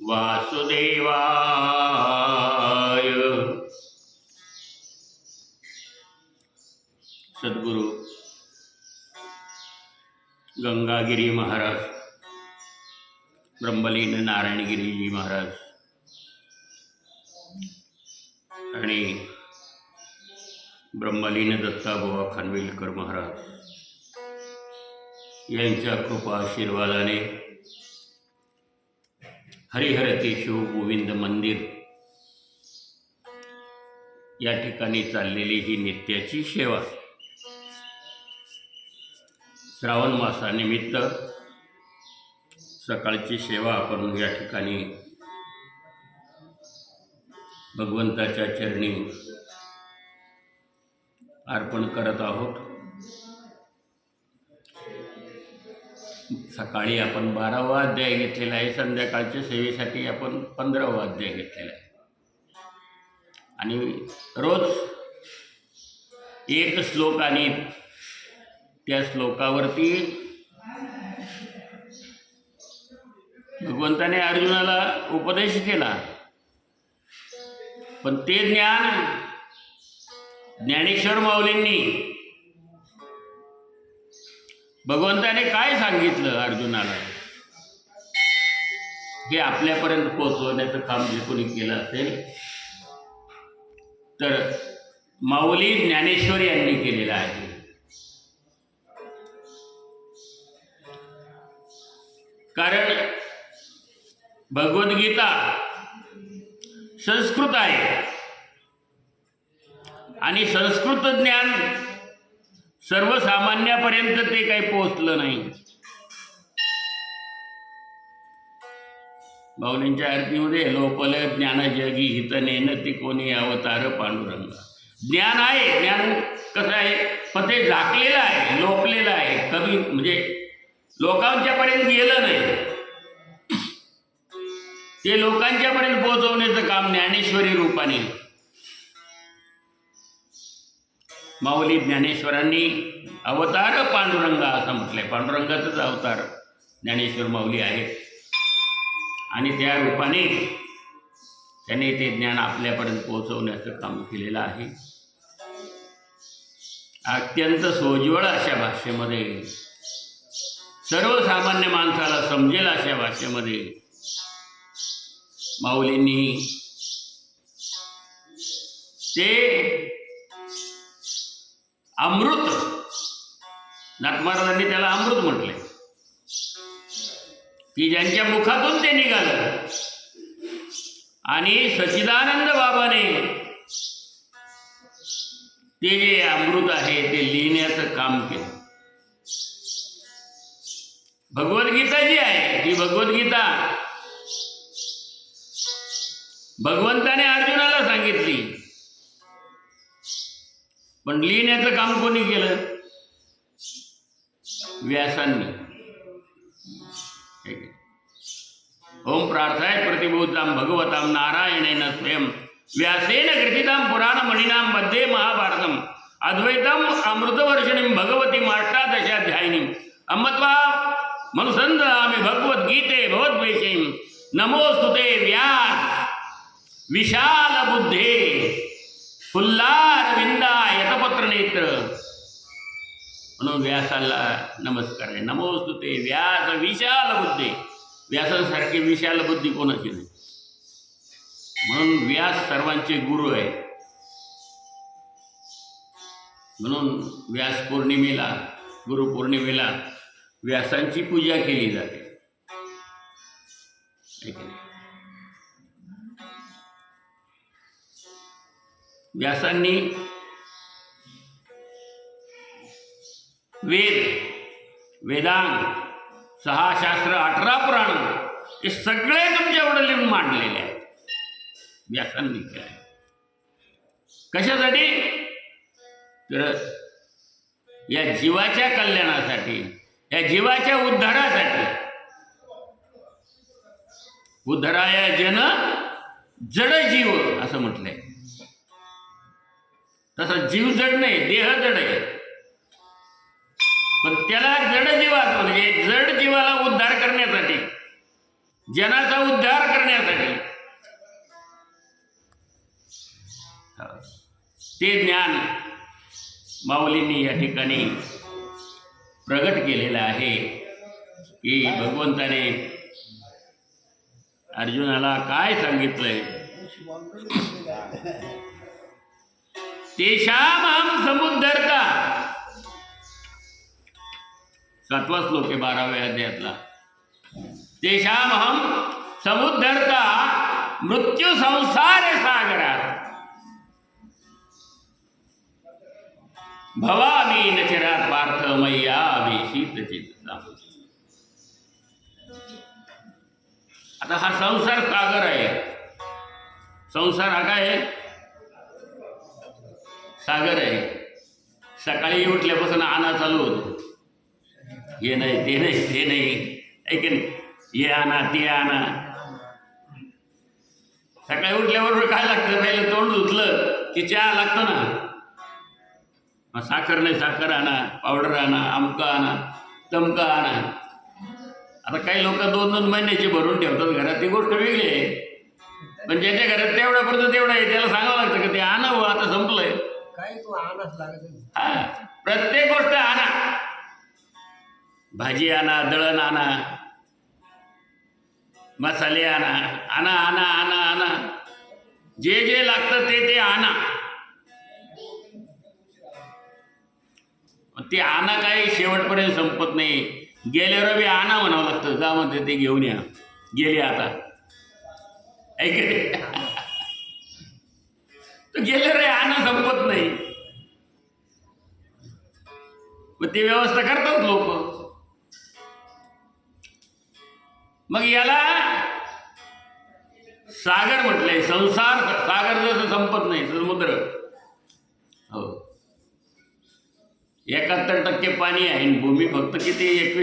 वासुदेवाय. सद्गुरु गंगागिरी महाराज, ब्रह्मलीन नारायणगिरीजी महाराज आणि ब्रह्मलीन दत्ताबुवा खानविलकर महाराज यांच्या कृपा आशीर्वादाने हरिहर केशव गोविंद मंदिर या ठिकाणी चाललेली ही नित्याची सेवा श्रावण मासानिमित्त सकाळची सेवा आपण या ठिकाणी भगवंताच्या चरणी अर्पण करत आहोत. सकाळी आपण 12वा अध्याय घेतलेला आहे, संध्याकाळच्या सेवेसाठी आपण 15वा अध्याय घेतलेला आहे आणि रोज एक श्लोक आणि त्या श्लोकावरती भगवंताने अर्जुनाला उपदेश केला. पण ते ज्ञान ज्ञानेश्वर माऊलींनी भगवंताने काय सांगितलं अर्जुनाला हे आपल्यापर्यंत पोहोचवण्याचं काम जे कोणी केलं असेल तर माऊली ज्ञानेश्वर यांनी केलेलं आहे. कारण भगवद्गीता संस्कृत आहे आणि संस्कृत ज्ञान सर्वसामान्यापर्यंत ते काही पोहोचलं नाही. माऊलींच्या आरतीमध्ये लोपल ज्ञान जगी हितनेन ती कोणी अवतार पांडुरंगा. ज्ञान आहे, ज्ञान कसं आहे, पण ते झाकलेलं आहे, लोपलेलं आहे, कमी म्हणजे लोकांच्यापर्यंत गेलं नाही. ते लोकांच्यापर्यंत पोहोचवण्याचं काम ज्ञानेश्वरी रूपाने माऊली ज्ञानेश्वरांनी अवतार पांडुरंगा असं म्हटलंय. पांडुरंगाचाच अवतार ज्ञानेश्वर माऊली आहेत आणि त्या रूपाने त्याने ते ज्ञान आपल्यापर्यंत पोहोचवण्याचं काम केलेलं आहे. अत्यंत सोज्वळ अशा भाषेमध्ये, सर्वसामान्य माणसाला समजेल अशा भाषेमध्ये माऊलींनी ते अमृत, नाथ महाराजांनी त्याला अमृत म्हटले की ज्यांच्या मुखातून ते निघालं आणि सच्चिदानंद बाबाने ते जे अमृत आहे ते लिहिण्याचं काम केलं. भगवद्गीता जी आहे ती भगवद्गीता भगवंताने अर्जुनाला सांगितली, पण लिहिण्याचं काम कोणी केलं? व्यासांनी. ओम प्रार्थाय प्रतिभूताम भगवताम नारायणेन स्वयं व्यासेन कृतिताम पुराण मणिनाम मध्ये महाभारतम अद्वैतम अमृतवर्षिणीम भगवती अष्टादशाध्यायिनीम अमत्वा मनुसंधामि भगवद्गीते भगवद्वेषीम नमोस्तुते व्यास विशाल बुद्धे फुल्लार विंदा यतपत्र नेत्र. म्हणून व्यासाला नमस्कार आहे. नमोस्तुते व्यास विशाल बुद्धे. व्यासासारखे विशाल बुद्धी कोणाची नाही. म्हणून व्यास सर्वांचे गुरु आहे. म्हणून व्यास पौर्णिमेला, गुरुपौर्णिमेला व्यासांची पूजा केली जाते. व्यासांनी वेद, वेदांग, 6 शास्त्र, 18 पुराण हे सगळे तुमच्यावर लिहून मांडलेले आहेत. व्यासांनी काय कशासाठी? तर या जीवाच्या कल्याणासाठी, या जीवाच्या उद्धारासाठी. उद्धराय जन जड जीव असं म्हटलंय. तसा जीव जड नाही, देह जड आहे. पण त्याला जड जीवात म्हणजे जड जीवाला उद्धार करण्यासाठी जनाचा उद्धार करण्यासाठी ते ज्ञान माऊलींनी या ठिकाणी प्रगट केलेलं आहे की भगवंताने अर्जुनाला काय सांगितलंय, तेषामहं समुद्धर्ता, 7वा श्लोक आहे 12व्या अध्यायातला. तेषामहं समुद्धर्ता मृत्यू संसार सागरात भवामी न चिरात पार्थ मय्या वेशीत चित्ता. आता हा संसार सागर आहे. संसार हा काय आहे? सागर आहे. सकाळी उठल्यापासून आणा चालू होतो, हे नाही ते नाही ते नाही, ऐक नाही, हे आणा ते आणा. सकाळी उठल्याबरोबर काय लागतं? पहिलं तोंड धुतलं की चहा लागतो ना. मग साखर नाही, साखर आणा, पावडर आणा, आमका आणा, तमका आणा. आता काही लोक 2-2 महिन्याची भरून ठेवतात घरात, ती गोष्ट वेगळी आहे. पण ज्याच्या घरात तेवढ्यापर्यंत तेवढा आहे त्याला सांगावं लागतं की ते आणा हो, आता संपलंय. काय तू आणाच लागत. हा, प्रत्येक गोष्ट आणा. भाजी आणा, दळण आणा, मसाले आणा, आणा आणा आणा आणा, जे जे लागतं ते आणा. ते आणा काही शेवटपर्यंत संपत नाही. गेल्यावर बी आणा म्हणावं लागतं. जा म्हणते ते घेऊन या, गेले आता, ऐक तर गेल्यावर आणा संपत नाही. मग ती व्यवस्था करतात लोक. मग याला सागर म्हटलंय. संसार सागर जसं संपत नाही, समुद्र. हो, 71% पाणी आहे. भूमी फक्त किती 21